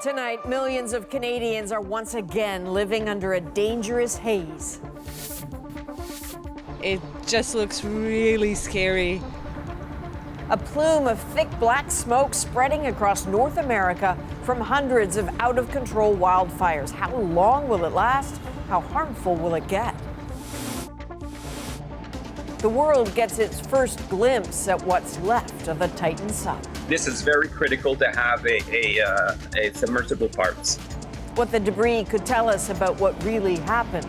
Tonight, millions of Canadians are once again living under a dangerous haze. It just looks really scary. A plume of thick black smoke spreading across North America from hundreds of out-of-control wildfires. How long will it last? How harmful will it get? The world gets its first glimpse at what's left of the Titan sun. This is very critical to have a submersible parts. What the debris could tell us about what really happened.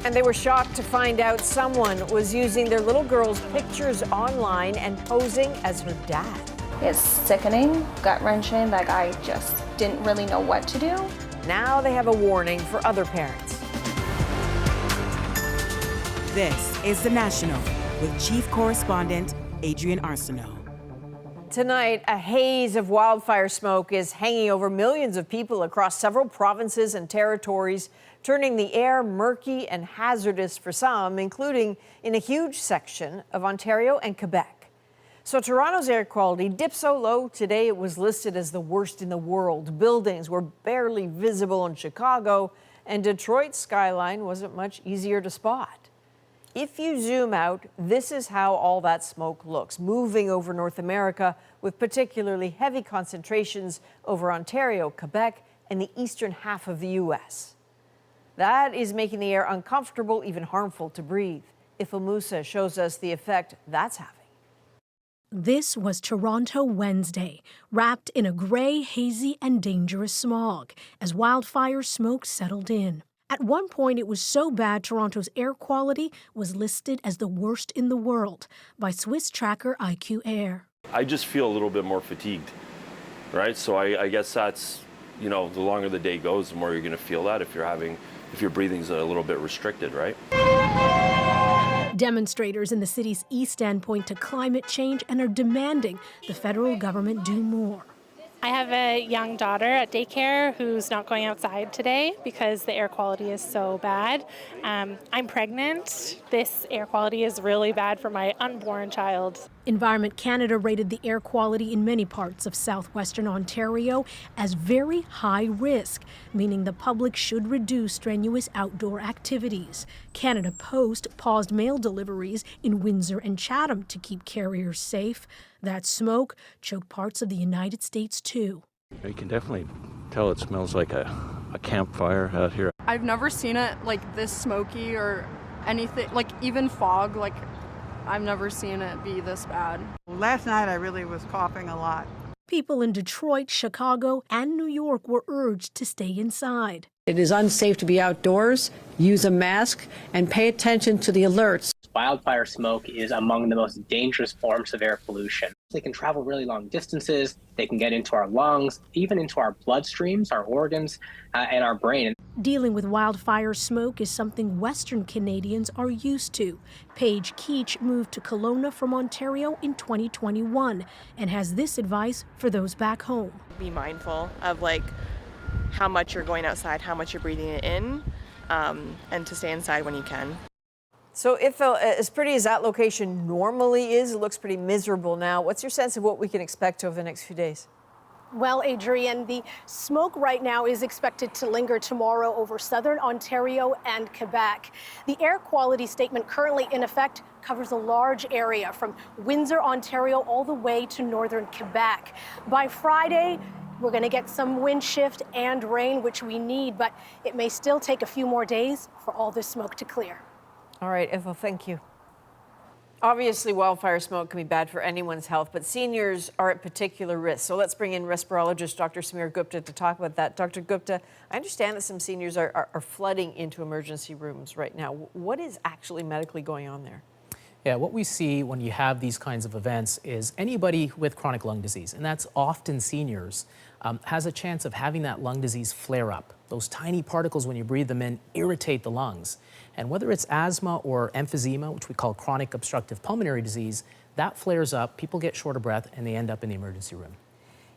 And they were shocked to find out someone was using their little girl's pictures online and posing as her dad. It's sickening, gut-wrenching, like I just didn't really know what to do. Now they have a warning for other parents. This is The National with Chief Correspondent Adrian Arsenault. Tonight, a haze of wildfire smoke is hanging over millions of people across several provinces and territories, turning the air murky and hazardous for some, including in a huge section of Ontario and Quebec. So Toronto's air quality dipped so low today it was listed as the worst in the world. Buildings were barely visible in Chicago, and Detroit's skyline wasn't much easier to spot. If you zoom out, this is how all that smoke looks, moving over North America with particularly heavy concentrations over Ontario, Quebec, and the eastern half of the U.S. That is making the air uncomfortable, even harmful to breathe. Ifil Musa shows us the effect that's having. This was Toronto Wednesday, wrapped in a gray, hazy, and dangerous smog as wildfire smoke settled in. At one point, it was so bad Toronto's air quality was listed as the worst in the world by Swiss tracker IQ Air. I just feel a little bit more fatigued, right? So I guess that's, the longer the day goes, the more you're going to feel that if your breathing's a little bit restricted, right? Demonstrators in the city's East End point to climate change and are demanding the federal government do more. I have a young daughter at daycare who's not going outside today because the air quality is so bad. I'm pregnant. This air quality is really bad for my unborn child. Environment Canada rated the air quality in many parts of southwestern Ontario as very high risk, meaning the public should reduce strenuous outdoor activities. Canada Post paused mail deliveries in Windsor and Chatham to keep carriers safe. That smoke choked parts of the United States, too. You can definitely tell it smells like a campfire out here. I've never seen it like this smoky or anything, like even fog, like I've never seen it be this bad. Last night I really was coughing a lot. People in Detroit, Chicago, and New York were urged to stay inside. It is unsafe to be outdoors, use a mask, and pay attention to the alerts. Wildfire smoke is among the most dangerous forms of air pollution. They can travel really long distances, they can get into our lungs, even into our bloodstreams, our organs, and our brain. Dealing with wildfire smoke is something Western Canadians are used to. Paige Keach moved to Kelowna from Ontario in 2021 and has this advice for those back home. Be mindful of how much you're going outside, how much you're breathing it in, and to stay inside when you can. So Ifil, as pretty as that location normally is, it looks pretty miserable now. What's your sense of what we can expect over the next few days? Well, Adrian, the smoke right now is expected to linger tomorrow over southern Ontario and Quebec. The air quality statement currently in effect covers a large area from Windsor, Ontario, all the way to northern Quebec. By Friday, we're going to get some wind shift and rain, which we need, but it may still take a few more days for all this smoke to clear. All right, Ifil, thank you. Obviously, wildfire smoke can be bad for anyone's health, but seniors are at particular risk. So let's bring in respirologist Dr. Samir Gupta to talk about that. Dr. Gupta, I understand that some seniors are flooding into emergency rooms right now. What is actually medically going on there? Yeah, what we see when you have these kinds of events is anybody with chronic lung disease, and that's often seniors, has a chance of having that lung disease flare up. Those tiny particles, when you breathe them in, irritate the lungs. And whether it's asthma or emphysema, which we call chronic obstructive pulmonary disease, that flares up, people get short of breath, and they end up in the emergency room.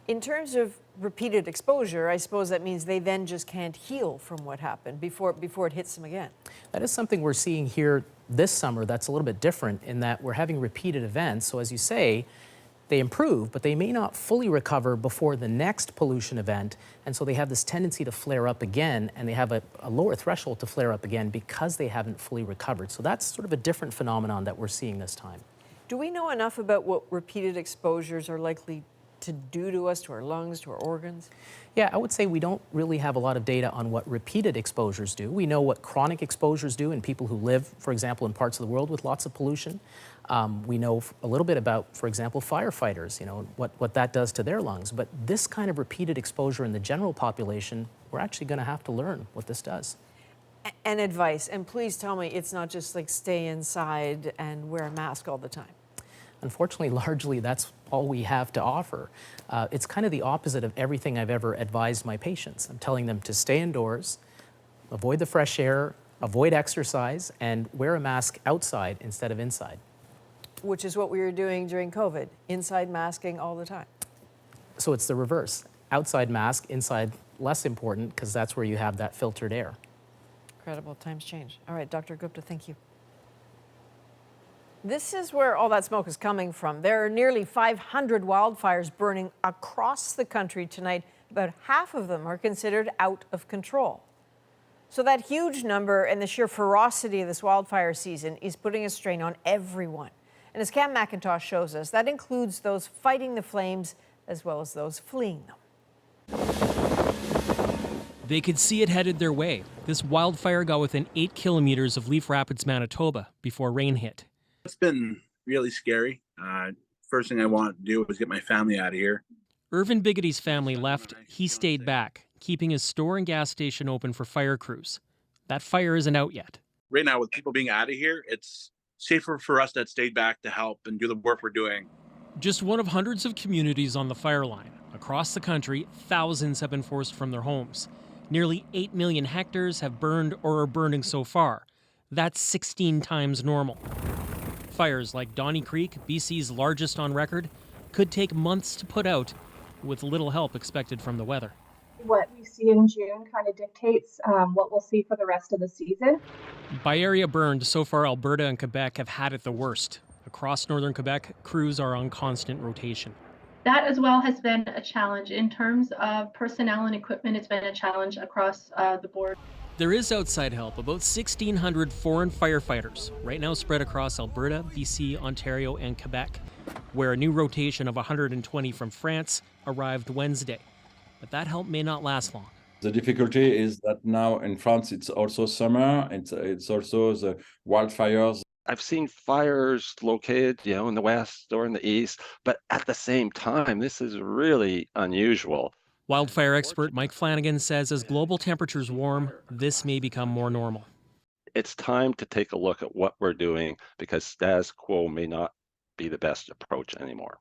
In terms of repeated exposure, I suppose that means they then just can't heal from what happened before it hits them again. That is something we're seeing here this summer that's a little bit different in that we're having repeated events. So as you say, they improve, but they may not fully recover before the next pollution event. And so they have this tendency to flare up again, and they have a lower threshold to flare up again because they haven't fully recovered. So that's sort of a different phenomenon that we're seeing this time. Do we know enough about what repeated exposures are likely to do to us, to our lungs, to our organs? Yeah, I would say we don't really have a lot of data on what repeated exposures do. We know what chronic exposures do in people who live, for example, in parts of the world with lots of pollution. We know a little bit about, for example, firefighters, you know, what that does to their lungs. But this kind of repeated exposure in the general population, we're actually going to have to learn what this does. And advice, and please tell me it's not just like stay inside and wear a mask all the time. Unfortunately, largely that's all we have to offer. It's kind of the opposite of everything I've ever advised my patients. I'm telling them to stay indoors, avoid the fresh air, avoid exercise, and wear a mask outside instead of inside. Which is what we were doing during COVID, inside masking all the time. So it's the reverse. Outside mask, inside less important, because that's where you have that filtered air. Incredible, times change. All right, Dr. Gupta, thank you. This is where all that smoke is coming from. There are nearly 500 wildfires burning across the country tonight. About half of them are considered out of control. So that huge number and the sheer ferocity of this wildfire season is putting a strain on everyone. And as Cam McIntosh shows us, that includes those fighting the flames as well as those fleeing them. They could see it headed their way. This wildfire got within 8 kilometers of Leaf Rapids, Manitoba before rain hit. It's been really scary. First thing I wanted to do was get my family out of here. Irvin Biggety's family left. He stayed back, keeping his store and gas station open for fire crews. That fire isn't out yet. Right now, with people being out of here, it's safer for us that stayed back to help and do the work we're doing. Just one of hundreds of communities on the fire line. Across the country, thousands have been forced from their homes. Nearly 8 million hectares have burned or are burning so far. That's 16 times normal. Fires like Donny Creek, BC's largest on record, could take months to put out, with little help expected from the weather. What we see in June kind of dictates what we'll see for the rest of the season. By area burned, so far Alberta and Quebec have had it the worst. Across northern Quebec, crews are on constant rotation. That as well has been a challenge in terms of personnel and equipment. It's been a challenge across the board. There is outside help, about 1,600 foreign firefighters, right now spread across Alberta, BC, Ontario, and Quebec, where a new rotation of 120 from France arrived Wednesday. But that help may not last long. The difficulty is that now in France it's also summer, it's also the wildfires. I've seen fires located, in the west or in the east, but at the same time, this is really unusual. Wildfire expert Mike Flanagan says as global temperatures warm, this may become more normal. It's time to take a look at what we're doing because status quo may not be the best approach anymore.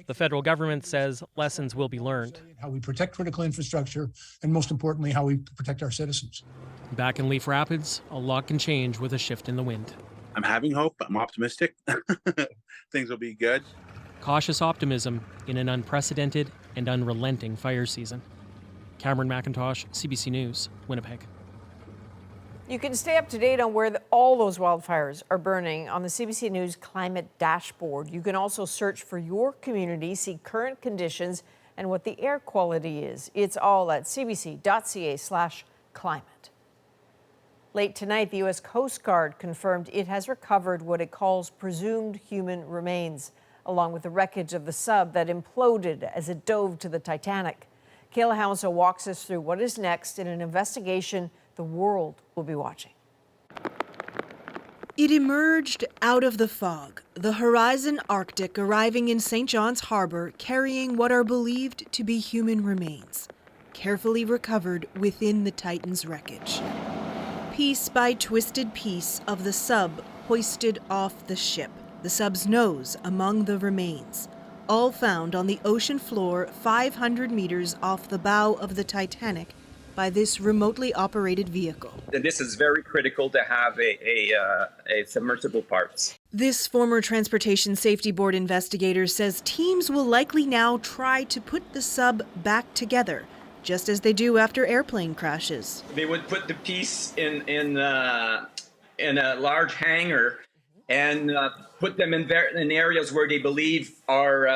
The federal government says lessons will be learned. How we protect critical infrastructure and most importantly, how we protect our citizens. Back in Leaf Rapids, a lot can change with a shift in the wind. I'm having hope. I'm optimistic. Things will be good. Cautious optimism in an unprecedented and unrelenting fire season. Cameron McIntosh, CBC News, Winnipeg. You can stay up to date on where all those wildfires are burning on the CBC News Climate Dashboard. You can also search for your community, see current conditions, and what the air quality is. It's all at cbc.ca/climate. Late tonight, the U.S. Coast Guard confirmed it has recovered what it calls presumed human remains, along with the wreckage of the sub that imploded as it dove to the Titanic. Kayla Hounsell walks us through what is next in an investigation the world will be watching. It emerged out of the fog, the Horizon Arctic arriving in St. John's Harbor carrying what are believed to be human remains, carefully recovered within the Titan's wreckage. Piece by twisted piece of the sub hoisted off the ship, the sub's nose among the remains, all found on the ocean floor 500 meters off the bow of the Titanic by this remotely operated vehicle. And this is very critical to have a submersible parts. This former Transportation Safety Board investigator says teams will likely now try to put the sub back together, just as they do after airplane crashes. They would put the piece in a large hangar and put them in areas where they believe are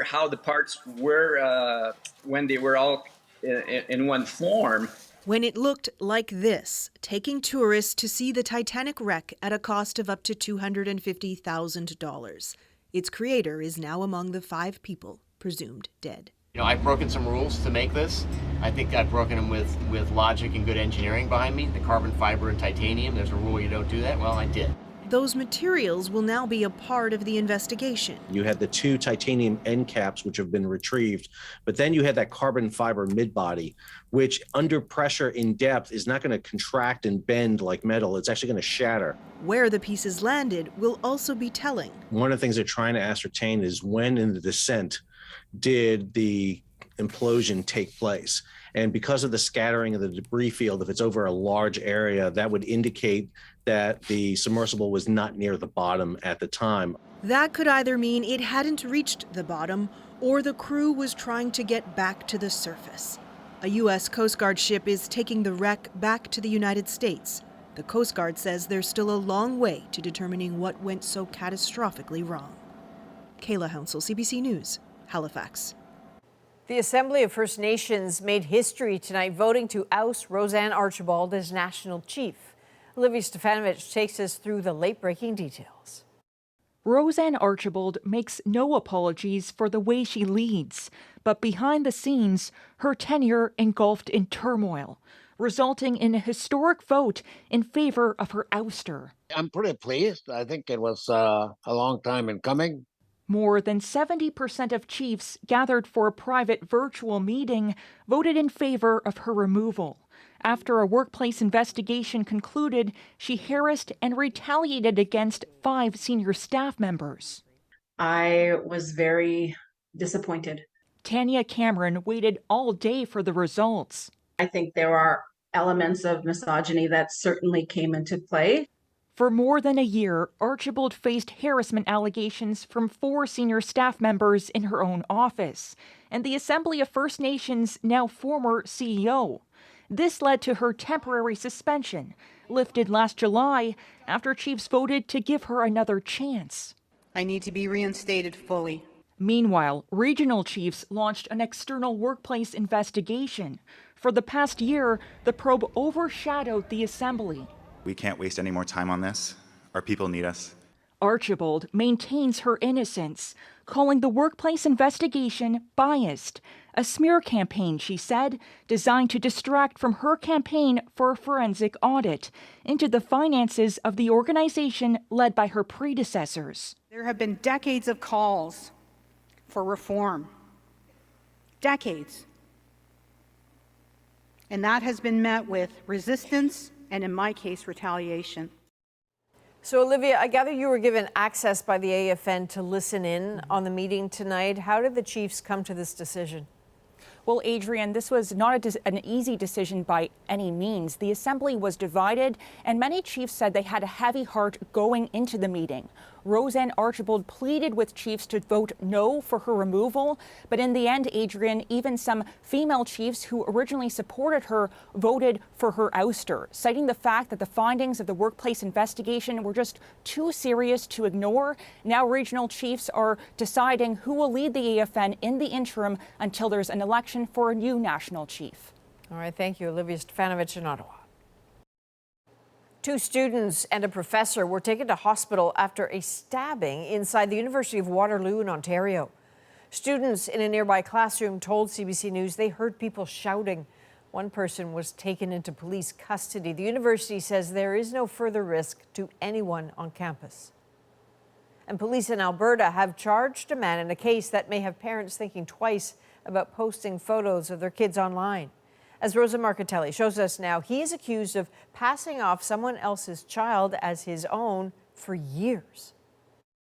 how the parts were when they were all in one form. When it looked like this, taking tourists to see the Titanic wreck at a cost of up to $250,000. Its creator is now among the 5 people presumed dead. You know, I've broken some rules to make this. I think I've broken them with logic and good engineering behind me. The carbon fiber and titanium, there's a rule you don't do that. Well, I did. Those materials will now be a part of the investigation. You had the 2 titanium end caps, which have been retrieved, but then you had that carbon fiber mid-body, which under pressure in depth is not going to contract and bend like metal. It's actually going to shatter. Where the pieces landed will also be telling. One of the things they're trying to ascertain is when in the descent did the implosion take place. And because of the scattering of the debris field, if it's over a large area, that would indicate that the submersible was not near the bottom at the time. That could either mean it hadn't reached the bottom or the crew was trying to get back to the surface. A U.S. Coast Guard ship is taking the wreck back to the United States. The Coast Guard says there's still a long way to determining what went so catastrophically wrong. Kayla Hounsell, CBC News, Halifax. The Assembly of First Nations made history tonight, voting to oust RoseAnne Archibald as national chief. Olivia Stefanovich takes us through the late-breaking details. RoseAnne Archibald makes no apologies for the way she leads, but behind the scenes, her tenure engulfed in turmoil, resulting in a historic vote in favor of her ouster. I'm pretty pleased. I think it was a long time in coming. More than 70% of chiefs gathered for a private virtual meeting voted in favor of her removal. After a workplace investigation concluded, she harassed and retaliated against 5 senior staff members. I was very disappointed. Tanya Cameron waited all day for the results. I think there are elements of misogyny that certainly came into play. For more than a year, Archibald faced harassment allegations from 4 senior staff members in her own office, and the Assembly of First Nations' now former CEO. This led to her temporary suspension, lifted last July after chiefs voted to give her another chance. I need to be reinstated fully. Meanwhile, regional chiefs launched an external workplace investigation. For the past year, the probe overshadowed the Assembly. We can't waste any more time on this. Our people need us. Archibald maintains her innocence, calling the workplace investigation biased. A smear campaign, she said, designed to distract from her campaign for a forensic audit into the finances of the organization led by her predecessors. There have been decades of calls for reform. Decades. And that has been met with resistance and, in my case, retaliation. So, Olivia, I gather you were given access by the AFN to listen in on the meeting tonight. How did the chiefs come to this decision? Well, Adrienne, this was not an easy decision by any means. The Assembly was divided, and many chiefs said they had a heavy heart going into the meeting. RoseAnne Archibald pleaded with chiefs to vote no for her removal, but in the end, Adrienne, even some female chiefs who originally supported her voted for her ouster, citing the fact that the findings of the workplace investigation were just too serious to ignore. Now regional chiefs are deciding who will lead the AFN in the interim until there's an election for a new national chief. All right, thank you, Olivia Stefanovich in Ottawa. 2 students and a professor were taken to hospital after a stabbing inside the University of Waterloo in Ontario. Students in a nearby classroom told CBC News they heard people shouting. One person was taken into police custody. The university says there is no further risk to anyone on campus. And police in Alberta have charged a man in a case that may have parents thinking twice about posting photos of their kids online. As Rosa Marcatelli shows us now, he is accused of passing off someone else's child as his own for years.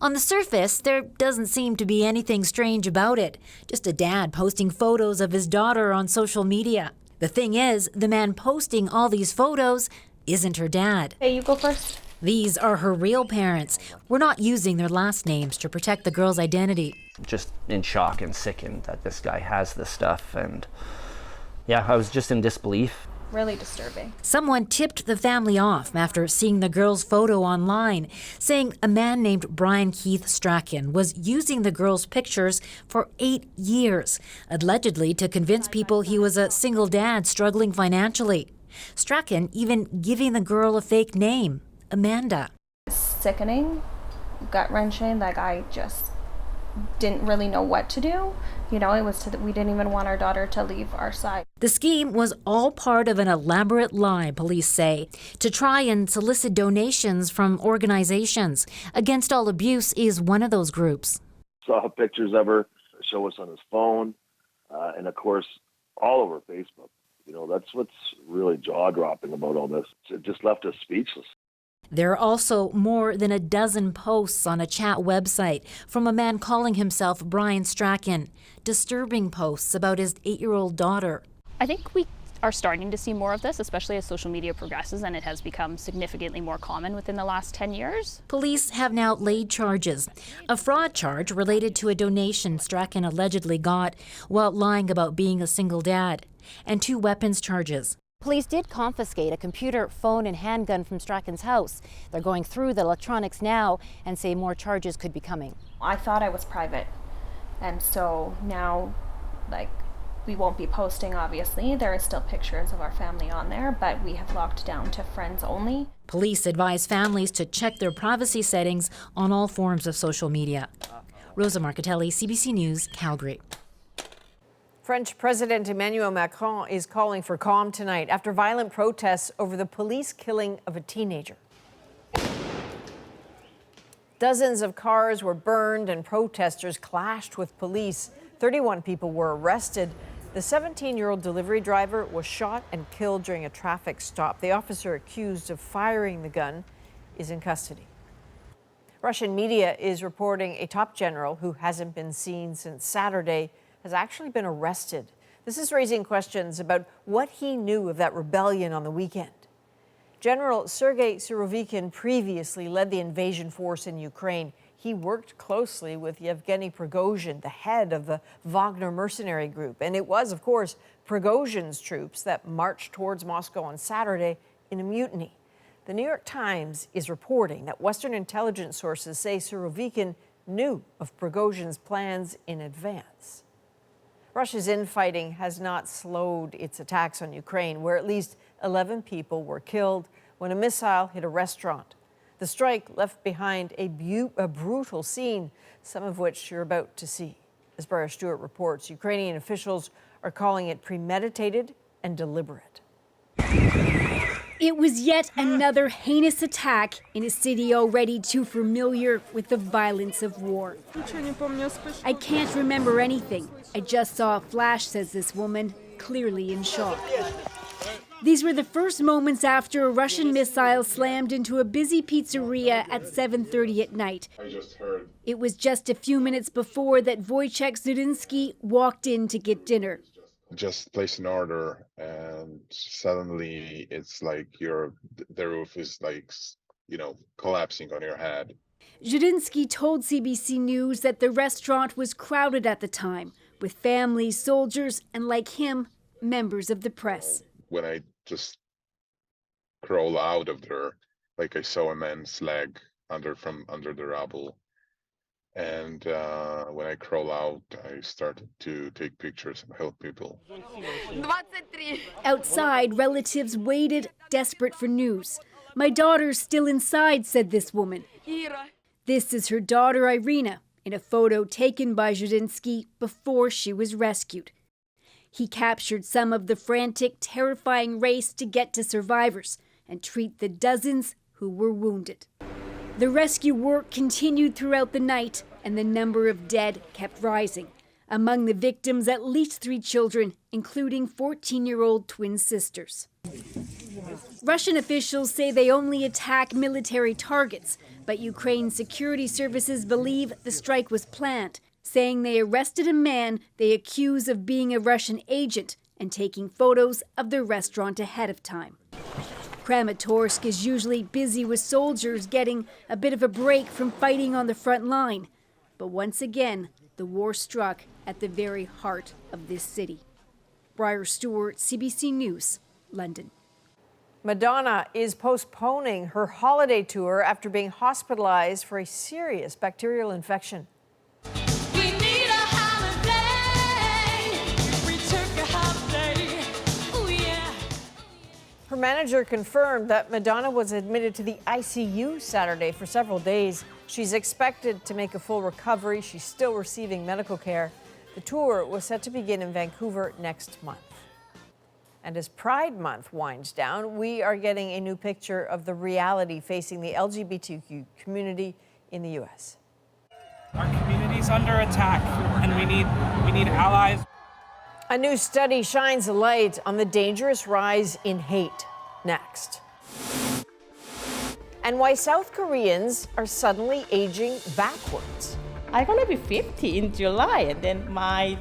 On the surface, there doesn't seem to be anything strange about it. Just a dad posting photos of his daughter on social media. The thing is, the man posting all these photos isn't her dad. Hey, you go first. These are her real parents. We're not using their last names to protect the girl's identity. Just in shock and sickened that this guy has this stuff, and yeah, I was just in disbelief. really disturbing. Someone tipped the family off after seeing the girl's photo online, saying a man named Brian Keith Strachan was using the girl's pictures for 8 years, allegedly to convince people he was a single dad struggling financially. Strachan even giving the girl a fake name, Amanda. Sickening, gut-wrenching, like I just didn't really know what to do. You know, it was we didn't even want our daughter to leave our side. The scheme was all part of an elaborate lie, police say, to try and solicit donations from organizations. Against All Abuse is one of those groups. Saw pictures of her, show us on his phone, and of course, all over Facebook. You know, that's what's really jaw-dropping about all this. It just left us speechless. There are also more than a dozen posts on a chat website from a man calling himself Brian Strachan, disturbing posts about his 8-year-old daughter. I think we are starting to see more of this, especially as social media progresses, and it has become significantly more common within the last 10 years. Police have now laid charges. A fraud charge related to a donation Strachan allegedly got while lying about being a single dad, and 2 weapons charges. Police did confiscate a computer, phone, and handgun from Strachan's house. They're going through the electronics now and say more charges could be coming. I thought I was private, and so now, like, we won't be posting, obviously. There are still pictures of our family on there, but we have locked down to friends only. Police advise families to check their privacy settings on all forms of social media. Rosa Marcatelli, CBC News, Calgary. French President Emmanuel Macron is calling for calm tonight after violent protests over the police killing of a teenager. Dozens of cars were burned and protesters clashed with police. 31 people were arrested. The 17-year-old delivery driver was shot and killed during a traffic stop. The officer accused of firing the gun is in custody. Russian media is reporting a top general who hasn't been seen since Saturday has actually been arrested. This is raising questions about what he knew of that rebellion on the weekend. General Sergei Surovikin previously led the invasion force in Ukraine. He worked closely with Yevgeny Prigozhin, the head of the Wagner mercenary group. And it was, of course, Prigozhin's troops that marched towards Moscow on Saturday in a mutiny. The New York Times is reporting that Western intelligence sources say Surovikin knew of Prigozhin's plans in advance. Russia's infighting has not slowed its attacks on Ukraine, where at least 11 people were killed when a missile hit a restaurant. The strike left behind a brutal scene, some of which you're about to see. As Briar Stewart reports, Ukrainian officials are calling it premeditated and deliberate. It was yet another heinous attack in a city already too familiar with the violence of war. I can't remember anything. I just saw a flash, says this woman, clearly in shock. These were the first moments after a Russian missile slammed into a busy pizzeria at 7:30 at night. It was just a few minutes before that Wojciech Zudzinski walked in to get dinner. Just place an order and suddenly it's like the roof is like, collapsing on your head. Zudzinski told CBC News that the restaurant was crowded at the time, with families, soldiers, and like him, members of the press. When I just crawl out of there, like I saw a man's leg from under the rubble. And when I crawl out, I started to take pictures and help people. Outside, relatives waited, desperate for news. My daughter's still inside, said this woman. This is her daughter, Irina, in a photo taken by Zudzinski before she was rescued. He captured some of the frantic, terrifying race to get to survivors and treat the dozens who were wounded. The rescue work continued throughout the night, and the number of dead kept rising. Among the victims, at least 3 children, including 14-year-old twin sisters. Russian officials say they only attack military targets, but Ukraine security services believe the strike was planned, saying they arrested a man they accuse of being a Russian agent and taking photos of the restaurant ahead of time. Kramatorsk is usually busy with soldiers getting a bit of a break from fighting on the front line. But once again, the war struck at the very heart of this city. Briar Stewart, CBC News, London. Madonna is postponing her holiday tour after being hospitalized for a serious bacterial infection. Her manager confirmed that Madonna was admitted to the ICU Saturday for several days. She's expected to make a full recovery. She's still receiving medical care. The tour was set to begin in Vancouver next month. And as Pride Month winds down, we are getting a new picture of the reality facing the LGBTQ community in the U.S. Our community's under attack, and we need allies. A new study shines a light on the dangerous rise in hate. Next. And why South Koreans are suddenly aging backwards. I'm gonna be 50 in July, and then my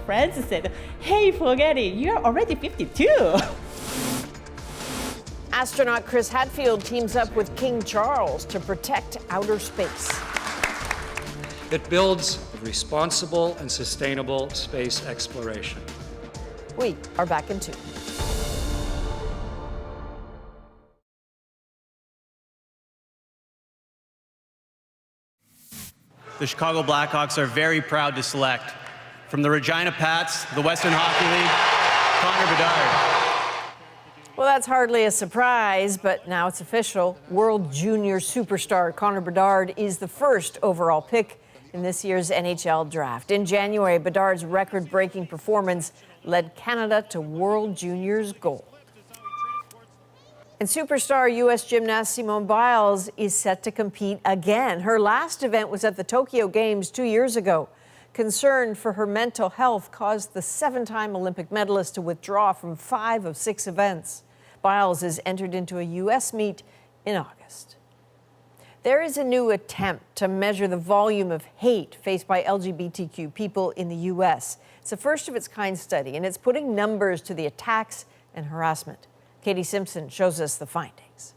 friends said, hey, forget it, you're already 52. Astronaut Chris Hadfield teams up with King Charles to protect outer space. It builds responsible and sustainable space exploration. We are back in 2. The Chicago Blackhawks are very proud to select from the Regina Pats, the Western Hockey League, Connor Bedard. Well, that's hardly a surprise, but now it's official. World Junior superstar Connor Bedard is the first overall pick in this year's NHL draft. In January, Bedard's record-breaking performance led Canada to World Juniors gold. And superstar U.S. gymnast Simone Biles is set to compete again. Her last event was at the Tokyo Games 2 years ago. Concern for her mental health caused the 7-time Olympic medalist to withdraw from 5 of 6 events. Biles is entered into a U.S. meet in August. There is a new attempt to measure the volume of hate faced by LGBTQ people in the U.S. It's a first-of-its-kind study, and it's putting numbers to the attacks and harassment. Katie Simpson shows us the findings.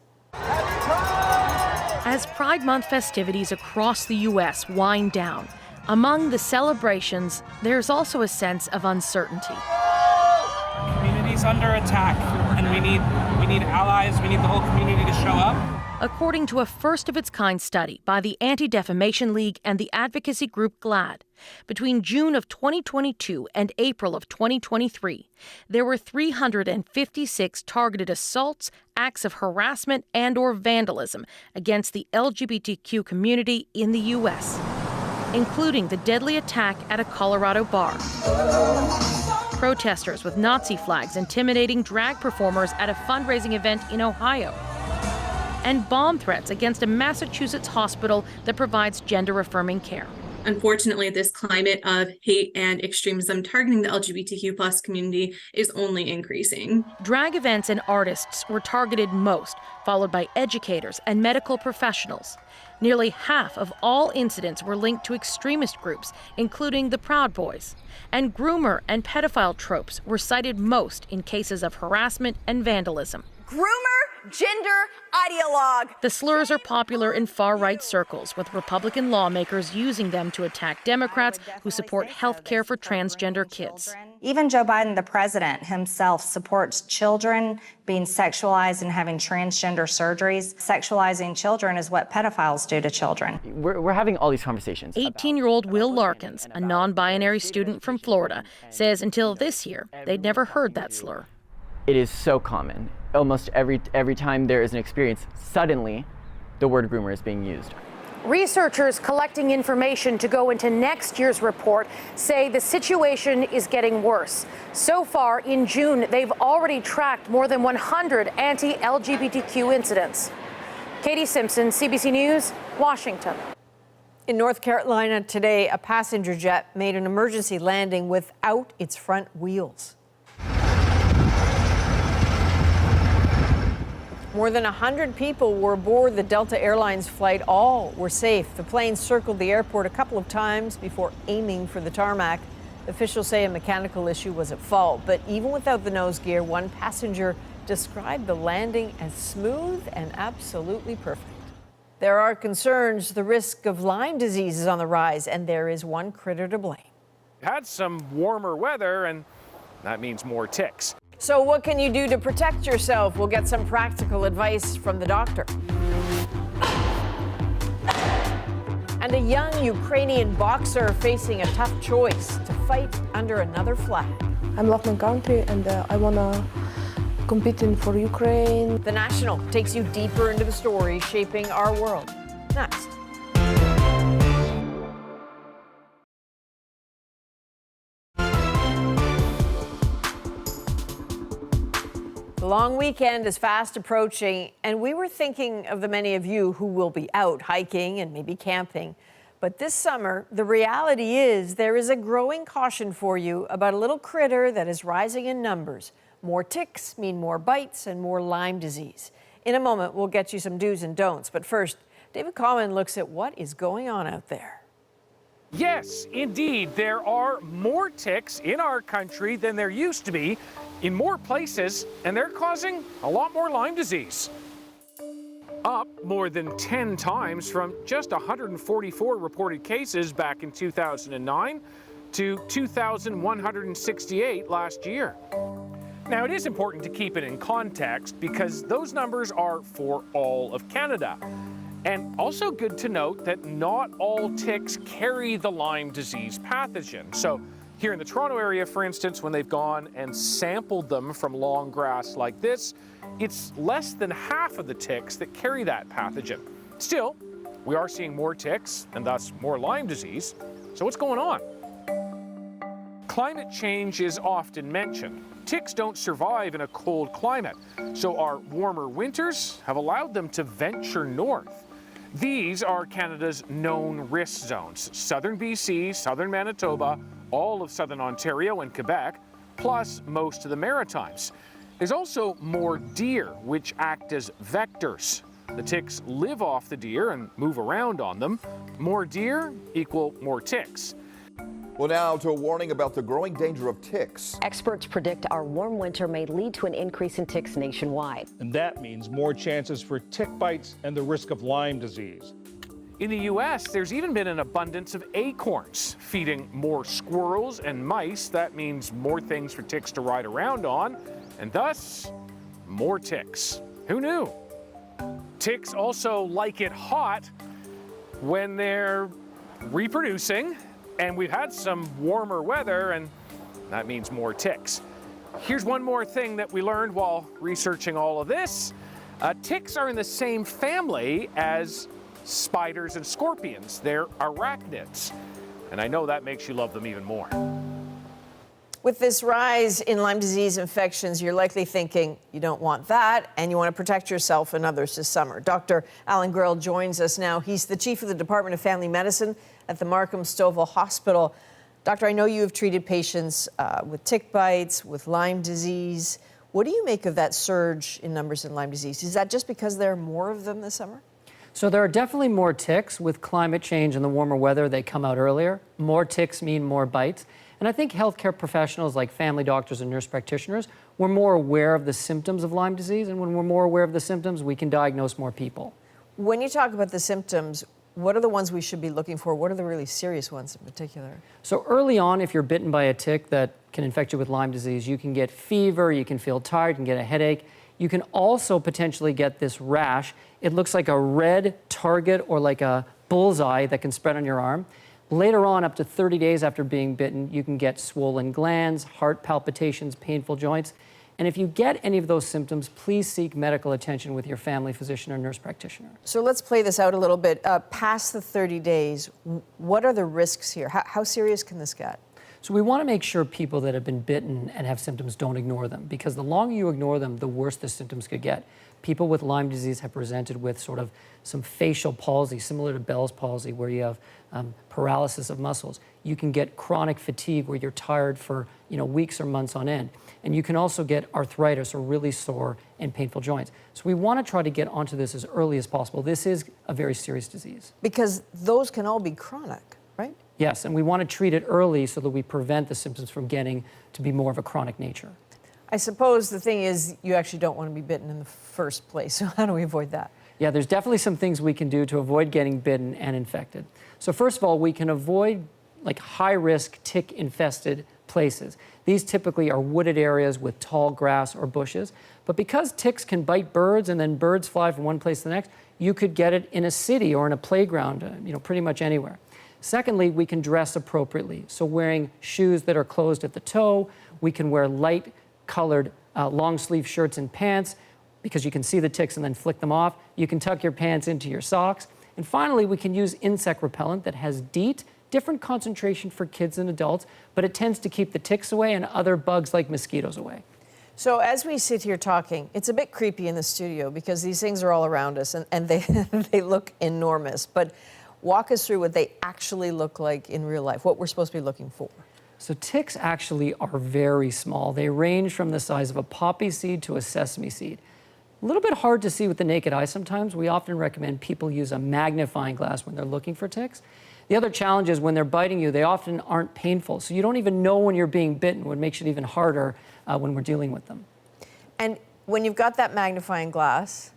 As Pride Month festivities across the U.S. wind down, among the celebrations, there's also a sense of uncertainty. Our community's under attack, and we need allies. We need the whole community to show up. According to a first-of-its-kind study by the Anti-Defamation League and the advocacy group GLAAD, between June of 2022 and April of 2023, there were 356 targeted assaults, acts of harassment, and/or vandalism against the LGBTQ community in the U.S., including the deadly attack at a Colorado bar, protesters with Nazi flags intimidating drag performers at a fundraising event in Ohio, and bomb threats against a Massachusetts hospital that provides gender-affirming care. Unfortunately, this climate of hate and extremism targeting the LGBTQ plus community is only increasing. Drag events and artists were targeted most, followed by educators and medical professionals. Nearly half of all incidents were linked to extremist groups, including the Proud Boys. And groomer and pedophile tropes were cited most in cases of harassment and vandalism. Groomer, gender, ideologue. The slurs are popular in far-right circles, with Republican lawmakers using them to attack Democrats who support health care for transgender kids. Even Joe Biden, the president himself, supports children being sexualized and having transgender surgeries. Sexualizing children is what pedophiles do to children. We're having all these conversations. 18-year-old Will Larkins, a non-binary student from Florida, says until this year, they'd never heard that slur. It is so common. Almost every time there is an experience, suddenly the word groomer is being used. Researchers collecting information to go into next year's report say the situation is getting worse. So far in June, they've already tracked more than 100 anti-LGBTQ incidents. Katie Simpson, CBC News, Washington. In North Carolina today, a passenger jet made an emergency landing without its front wheels. More than 100 people were aboard the Delta Airlines flight. All were safe. The plane circled the airport a couple of times before aiming for the tarmac. Officials say a mechanical issue was at fault, but even without the nose gear, one passenger described the landing as smooth and absolutely perfect. There are concerns the risk of Lyme disease is on the rise, and there is one critter to blame. Had some warmer weather, and that means more ticks. So what can you do to protect yourself? We'll get some practical advice from the doctor. And a young Ukrainian boxer facing a tough choice to fight under another flag. I love my country and I want to compete for Ukraine. The National takes you deeper into the stories shaping our world. Next. The long weekend is fast approaching, and we were thinking of the many of you who will be out hiking and maybe camping. But this summer, the reality is there is a growing caution for you about a little critter that is rising in numbers. More ticks mean more bites and more Lyme disease. In a moment, we'll get you some do's and don'ts. But first, David Common looks at what is going on out there. Yes, indeed, there are more ticks in our country than there used to be in more places, and they're causing a lot more Lyme disease. Up more than 10 times from just 144 reported cases back in 2009 to 2,168 last year. Now, it is important to keep it in context because those numbers are for all of Canada. And also good to note that not all ticks carry the Lyme disease pathogen. So here in the Toronto area, for instance, when they've gone and sampled them from long grass like this, it's less than half of the ticks that carry that pathogen. Still, we are seeing more ticks and thus more Lyme disease. So what's going on? Climate change is often mentioned. Ticks don't survive in a cold climate, so our warmer winters have allowed them to venture north. These are Canada's known risk zones: southern BC, southern Manitoba, all of southern Ontario and Quebec, plus most of the Maritimes. There's also more deer, which act as vectors. The ticks live off the deer and move around on them. More deer equal more ticks. Well, now to a warning about the growing danger of ticks. Experts predict our warm winter may lead to an increase in ticks nationwide. And that means more chances for tick bites and the risk of Lyme disease. In the U.S., there's even been an abundance of acorns. Feeding more squirrels and mice, that means more things for ticks to ride around on, and thus, more ticks. Who knew? Ticks also like it hot when they're reproducing. And we've had some warmer weather, and that means more ticks. Here's one more thing that we learned while researching all of this. Ticks are in the same family as spiders and scorpions. They're arachnids. And I know that makes you love them even more. With this rise in Lyme disease infections, you're likely thinking you don't want that and you want to protect yourself and others this summer. Dr. Alan Grill joins us now. He's the chief of the Department of Family Medicine at the Markham Stouffville Hospital. Doctor, I know you have treated patients with tick bites, with Lyme disease. What do you make of that surge in numbers in Lyme disease? Is that just because there are more of them this summer? So there are definitely more ticks. With climate change and the warmer weather, they come out earlier. More ticks mean more bites. And I think healthcare professionals like family doctors and nurse practitioners, we're more aware of the symptoms of Lyme disease. And when we're more aware of the symptoms, we can diagnose more people. When you talk about the symptoms, what are the ones we should be looking for? What are the really serious ones in particular? So early on, if you're bitten by a tick that can infect you with Lyme disease, you can get fever, you can feel tired, you can get a headache. You can also potentially get this rash. It looks like a red target or like a bullseye that can spread on your arm. Later on, up to 30 days after being bitten, you can get swollen glands, heart palpitations, painful joints. And if you get any of those symptoms, please seek medical attention with your family physician or nurse practitioner. So let's play this out a little bit. Past the 30 days, what are the risks here? How serious can this get? So we want to make sure people that have been bitten and have symptoms don't ignore them, because the longer you ignore them, the worse the symptoms could get. People with Lyme disease have presented with sort of some facial palsy, similar to Bell's palsy, where you have paralysis of muscles. You can get chronic fatigue where you're tired for weeks or months on end. And you can also get arthritis or really sore and painful joints. So we want to try to get onto this as early as possible. This is a very serious disease. Because those can all be chronic, right? Yes, and we want to treat it early so that we prevent the symptoms from getting to be more of a chronic nature. I suppose the thing is you actually don't want to be bitten in the first place. So how do we avoid that? Yeah, there's definitely some things we can do to avoid getting bitten and infected. So first of all, we can avoid high-risk tick-infested places. These typically are wooded areas with tall grass or bushes. But because ticks can bite birds and then birds fly from one place to the next, you could get it in a city or in a playground, pretty much anywhere. Secondly, we can dress appropriately. So wearing shoes that are closed at the toe, we can wear light-colored long sleeve shirts and pants because you can see the ticks and then flick them off. You can tuck your pants into your socks. And finally, we can use insect repellent that has DEET, different concentration for kids and adults, but it tends to keep the ticks away and other bugs like mosquitoes away. So as we sit here talking, it's a bit creepy in the studio because these things are all around us and they, they look enormous. But walk us through what they actually look like in real life, what we're supposed to be looking for. So ticks actually are very small. They range from the size of a poppy seed to a sesame seed. A little bit hard to see with the naked eye sometimes. We often recommend people use a magnifying glass when they're looking for ticks. The other challenge is when they're biting you, they often aren't painful. So you don't even know when you're being bitten, which makes it even harder when we're dealing with them. And when you've got that magnifying glass,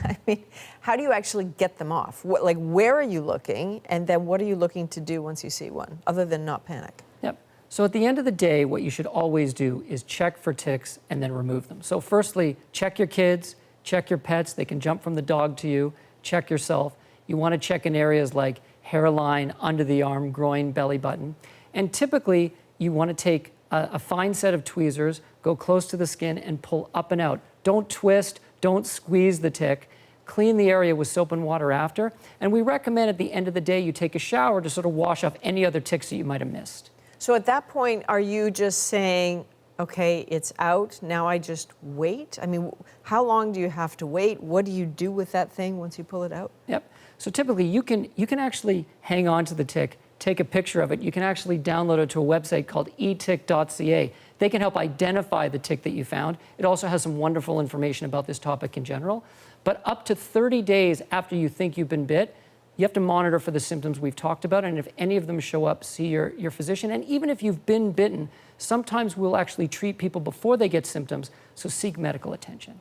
I mean, how do you actually get them off? Like, where are you looking? And then what are you looking to do once you see one, other than not panic? Yep. So at the end of the day, what you should always do is check for ticks and then remove them. So firstly, check your kids, check your pets. They can jump from the dog to you. Check yourself. You want to check in areas like hairline, under the arm, groin, belly button. And typically, you want to take a fine set of tweezers, go close to the skin, and pull up and out. Don't twist, don't squeeze the tick. Clean the area with soap and water after. And we recommend at the end of the day, you take a shower to sort of wash off any other ticks that you might have missed. So at that point, are you just saying, okay, it's out, now I just wait? I mean, how long do you have to wait? What do you do with that thing once you pull it out? Yep. So typically, you can actually hang on to the tick, take a picture of it. You can actually download it to a website called etick.ca. They can help identify the tick that you found. It also has some wonderful information about this topic in general. But up to 30 days after you think you've been bit, you have to monitor for the symptoms we've talked about. And if any of them show up, see your physician. And even if you've been bitten, sometimes we'll actually treat people before they get symptoms, so seek medical attention.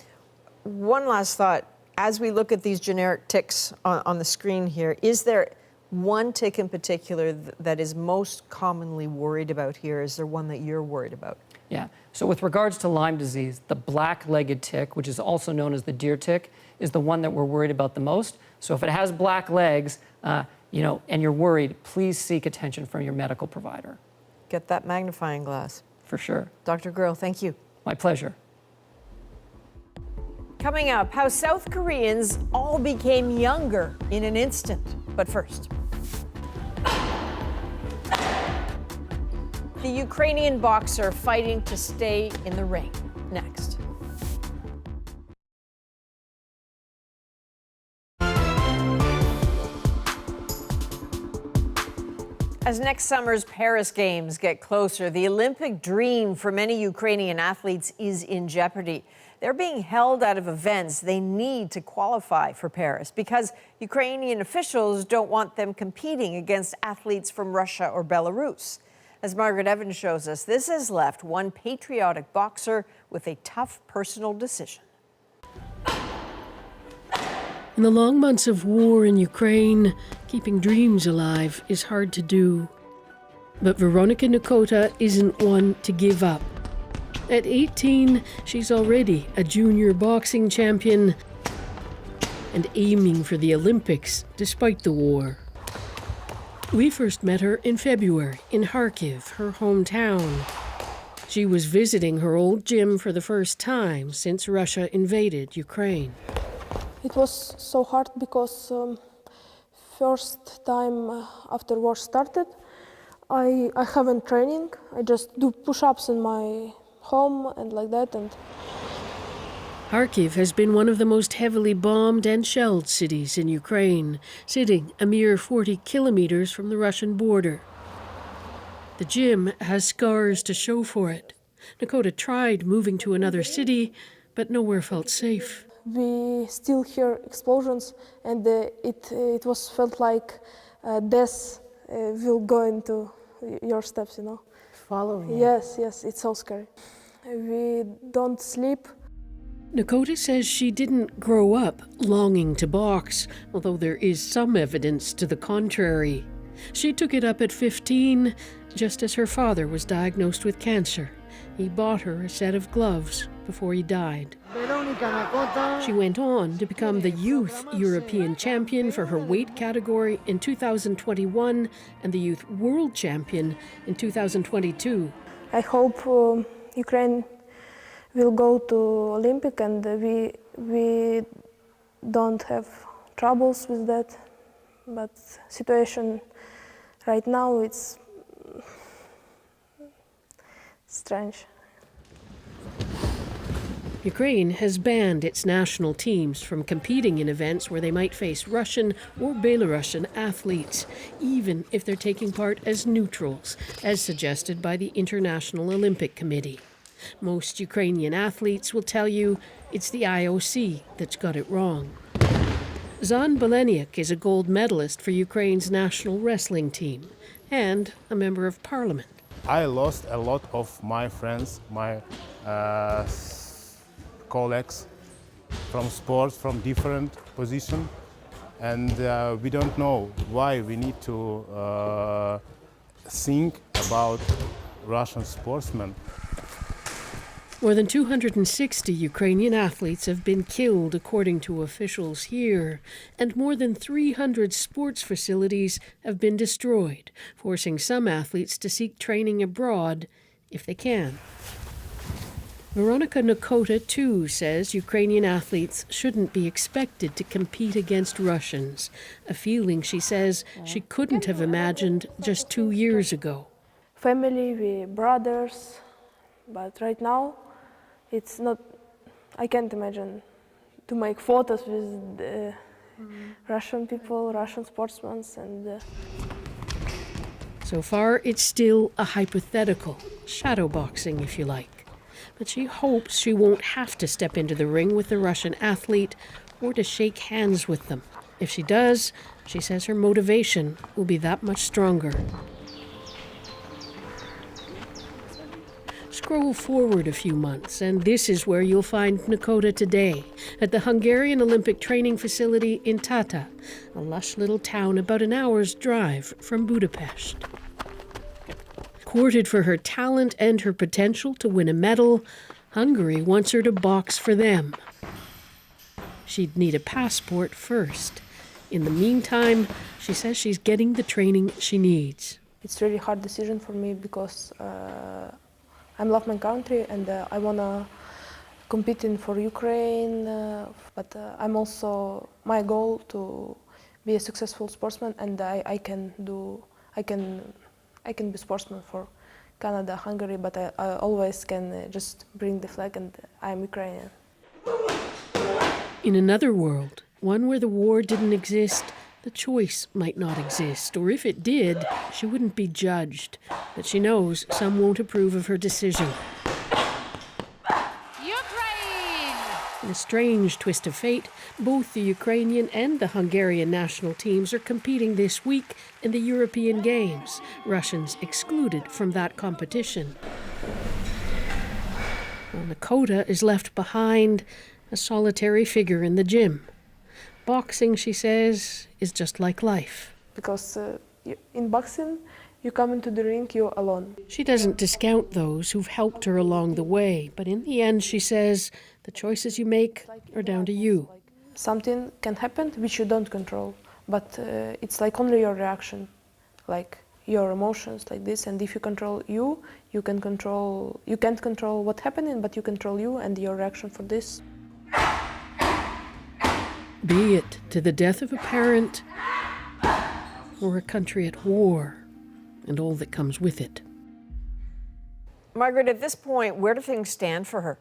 One last thought. As we look at these generic ticks on the screen here, is there one tick in particular that is most commonly worried about here? Is there one that you're worried about? Yeah. So with regards to Lyme disease, the black-legged tick, which is also known as the deer tick, is the one that we're worried about the most. So if it has black legs, and you're worried, please seek attention from your medical provider. Get that magnifying glass. For sure. Dr. Grill, thank you. My pleasure. Coming up, how South Koreans all became younger in an instant. But first, the Ukrainian boxer fighting to stay in the ring. Next. As next summer's Paris Games get closer, the Olympic dream for many Ukrainian athletes is in jeopardy. They're being held out of events they need to qualify for Paris because Ukrainian officials don't want them competing against athletes from Russia or Belarus. As Margaret Evans shows us, this has left one patriotic boxer with a tough personal decision. In the long months of war in Ukraine, keeping dreams alive is hard to do. But Veronika Nakota isn't one to give up. At 18, she's already a junior boxing champion and aiming for the Olympics despite the war. We first met her in February in Kharkiv, her hometown. She was visiting her old gym for the first time since Russia invaded Ukraine. It was so hard because first time after war started, I haven't training. I just do push-ups in my home and like that. And Kharkiv has been one of the most heavily bombed and shelled cities in Ukraine, sitting a mere 40 kilometers from the Russian border. The gym has scars to show for it. Nakota tried moving to another city, but nowhere felt safe. We still hear explosions, and it was felt like death will go into your steps, you know. Following. Yes, it's so scary. We don't sleep. Nakota says she didn't grow up longing to box, although there is some evidence to the contrary. She took it up at 15, just as her father was diagnosed with cancer. He bought her a set of gloves before he died. She went on to become the Youth European Champion for her weight category in 2021 and the Youth World Champion in 2022. I hope Ukraine will go to Olympic and we don't have troubles with that. But situation right now, it's strange. Ukraine has banned its national teams from competing in events where they might face Russian or Belarusian athletes, even if they're taking part as neutrals, as suggested by the International Olympic Committee. Most Ukrainian athletes will tell you it's the IOC that's got it wrong. Zan Beleniuk is a gold medalist for Ukraine's national wrestling team and a member of parliament. I lost a lot of my friends, my colleagues from sports, from different positions, and we don't know why we need to think about Russian sportsmen. More than 260 Ukrainian athletes have been killed, according to officials here, and more than 300 sports facilities have been destroyed, forcing some athletes to seek training abroad if they can. Veronika Nakota, too, says Ukrainian athletes shouldn't be expected to compete against Russians, a feeling she says she couldn't have imagined just 2 years ago. Family, we brothers, but right now it's not, I can't imagine to make photos with the Russian people, Russian sportsmen, and So far, it's still a hypothetical, shadowboxing, if you like. But she hopes she won't have to step into the ring with the Russian athlete or to shake hands with them. If she does, she says her motivation will be that much stronger. Scroll forward a few months, and this is where you'll find Nakota today, at the Hungarian Olympic Training Facility in Tata, a lush little town about an hour's drive from Budapest. Courted for her talent and her potential to win a medal, Hungary wants her to box for them. She'd need a passport first. In the meantime, she says she's getting the training she needs. it's really hard decision for me because I love my country and I wanna compete for Ukraine, but I'm also my goal to be a successful sportsman, and I can be sportsman for Canada, Hungary, but I always can just bring the flag, and I'm Ukrainian. In another world, one where the war didn't exist, the choice might not exist, or if it did, she wouldn't be judged. But she knows some won't approve of her decision. In a strange twist of fate, both the Ukrainian and the Hungarian national teams are competing this week in the European Games, Russians excluded from that competition. Well, Nakota is left behind, a solitary figure in the gym. Boxing, she says, is just like life. Because in boxing, you come into the ring, you're alone. She doesn't discount those who've helped her along the way, but in the end, she says, the choices you make are down to you. Something can happen which you don't control, but it's like only your reaction, like your emotions, like this. And if you control you can't control what's happening, but you control you and your reaction for this. Be it to the death of a parent or a country at war and all that comes with it. Margaret, at this point, where do things stand for her?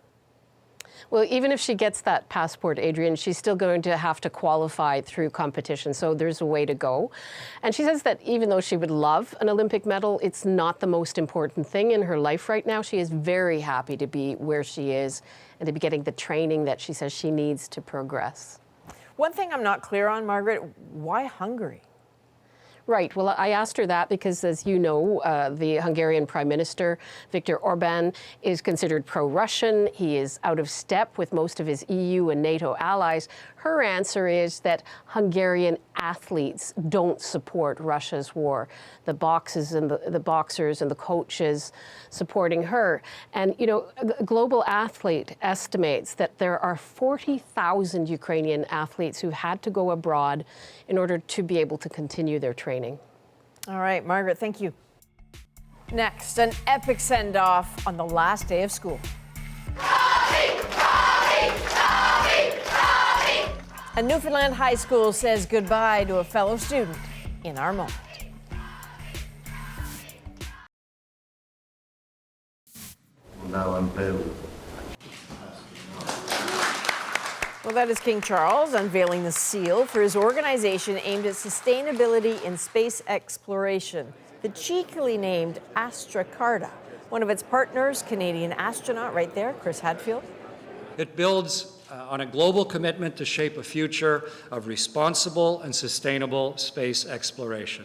Well, even if she gets that passport, Adrian, she's still going to have to qualify through competition, so there's a way to go. And she says that even though she would love an Olympic medal, it's not the most important thing in her life right now. She is very happy to be where she is and to be getting the training that she says she needs to progress. One thing I'm not clear on, Margaret, why Hungary? Right. Well, I asked her that because, as you know, the Hungarian Prime Minister, Viktor Orban, is considered pro-Russian. He is out of step with most of his EU and NATO allies. Her answer is that Hungarian athletes don't support Russia's war. The boxers and the coaches supporting her. And, you know, the Global Athlete estimates that there are 40,000 Ukrainian athletes who've had to go abroad in order to be able to continue their training. All right, Margaret, thank you. Next, an epic send-off on the last day of school. A Newfoundland high school says goodbye to a fellow student in our moment. Now I'm pale. Well, that is King Charles unveiling the seal for his organization aimed at sustainability in space exploration, the cheekily named Astra Carta. One of its partners, Canadian astronaut right there, Chris Hadfield. It builds on a global commitment to shape a future of responsible and sustainable space exploration.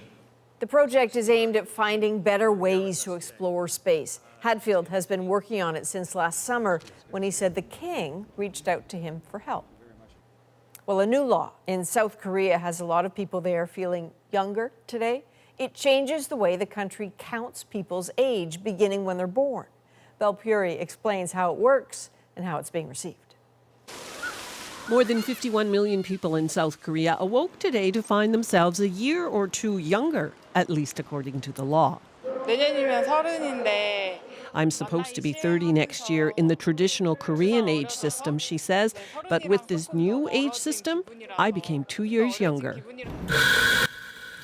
The project is aimed at finding better ways to explore space. Hadfield has been working on it since last summer when he said the king reached out to him for help. Well, a new law in South Korea has a lot of people there feeling younger today. It changes the way the country counts people's age beginning when they're born. Belle Puri explains how it works and how it's being received. More than 51 million people in South Korea awoke today to find themselves a year or two younger, at least according to the law. I'm supposed to be 30 next year in the traditional Korean age system, she says, but with this new age system, I became 2 years younger.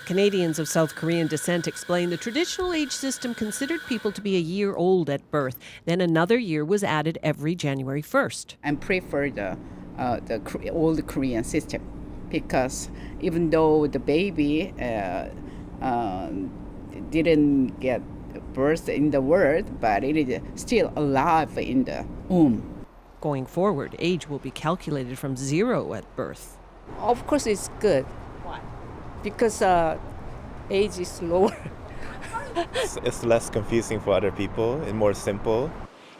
Canadians of South Korean descent explain the traditional age system considered people to be a year old at birth. Then another year was added every January 1st. I prefer the old Korean system because even though the baby didn't get birth in the world, but it is still alive in the womb. Going forward, age will be calculated from 0 at birth. Of course it's good. Why? Because age is lower. It's less confusing for other people and more simple.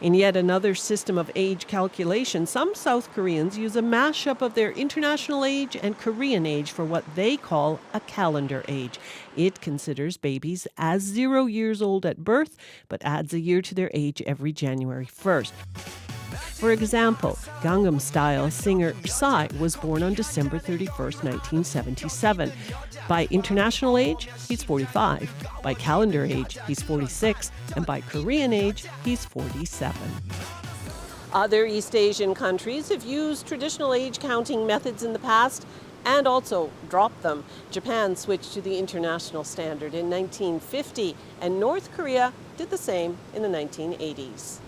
In yet another system of age calculation, some South Koreans use a mashup of their international age and Korean age for what they call a calendar age. It considers babies as 0 years old at birth, but adds a year to their age every January 1st. For example, Gangnam Style singer Psy was born on December 31st, 1977. By international age, he's 45. By calendar age, he's 46. And by Korean age, he's 47. Other East Asian countries have used traditional age counting methods in the past and also dropped them. Japan switched to the international standard in 1950, and North Korea did the same in the 1980s.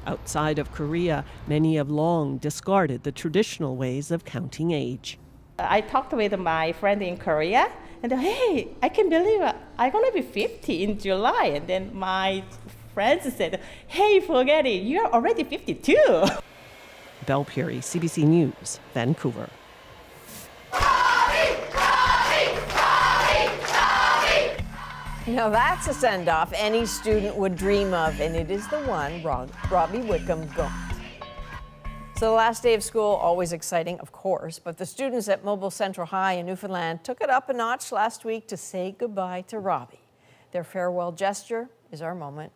Outside of Korea, many have long discarded the traditional ways of counting age. I talked with my friend in Korea, and hey, I can believe I'm gonna be 50 in July. And then my friends said, hey, forget it, you're already 52. Belle Puri, CBC News, Vancouver. Now that's a send-off any student would dream of, and it is the one Robbie Wickham got. So the last day of school, always exciting, of course, but the students at Mobile Central High in Newfoundland took it up a notch last week to say goodbye to Robbie. Their farewell gesture is our moment.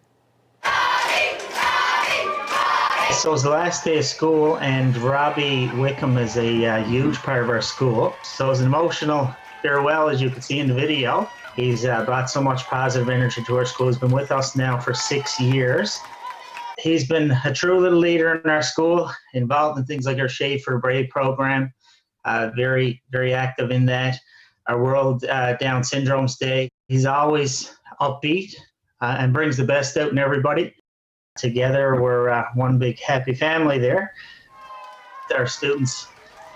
So it's the last day of school, and Robbie Wickham is a huge part of our school. So it's an emotional farewell, as you can see in the video. He's brought so much positive energy to our school. He's been with us now for 6 years. He's been a true little leader in our school, involved in things like our Shade for Brave program, very, very active in that. Our World Down Syndrome's Day. He's always upbeat and brings the best out in everybody. Together, we're one big happy family there. Our students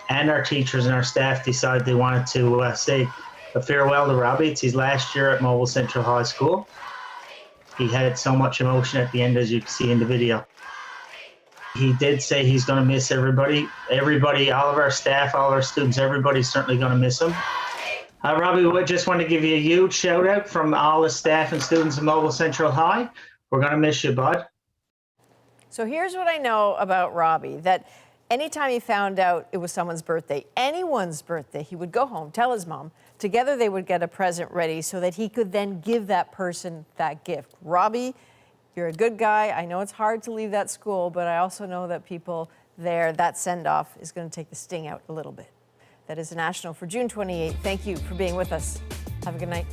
and our teachers and our staff decided they wanted to say a farewell to Robbie. It's his last year at Mobile Central High School. He had so much emotion at the end, as you can see in the video. He did say he's going to miss everybody. Everybody, all of our staff, all of our students, everybody's certainly going to miss him. Robbie, we just want to give you a huge shout out from all the staff and students of Mobile Central High. We're going to miss you, bud. So here's what I know about Robbie, that anytime he found out it was someone's birthday, anyone's birthday, he would go home, tell his mom. Together they would get a present ready so that he could then give that person that gift. Robbie, you're a good guy. I know it's hard to leave that school, but I also know that people there, that send-off is going to take the sting out a little bit. That is the National for June 28th. Thank you for being with us. Have a good night.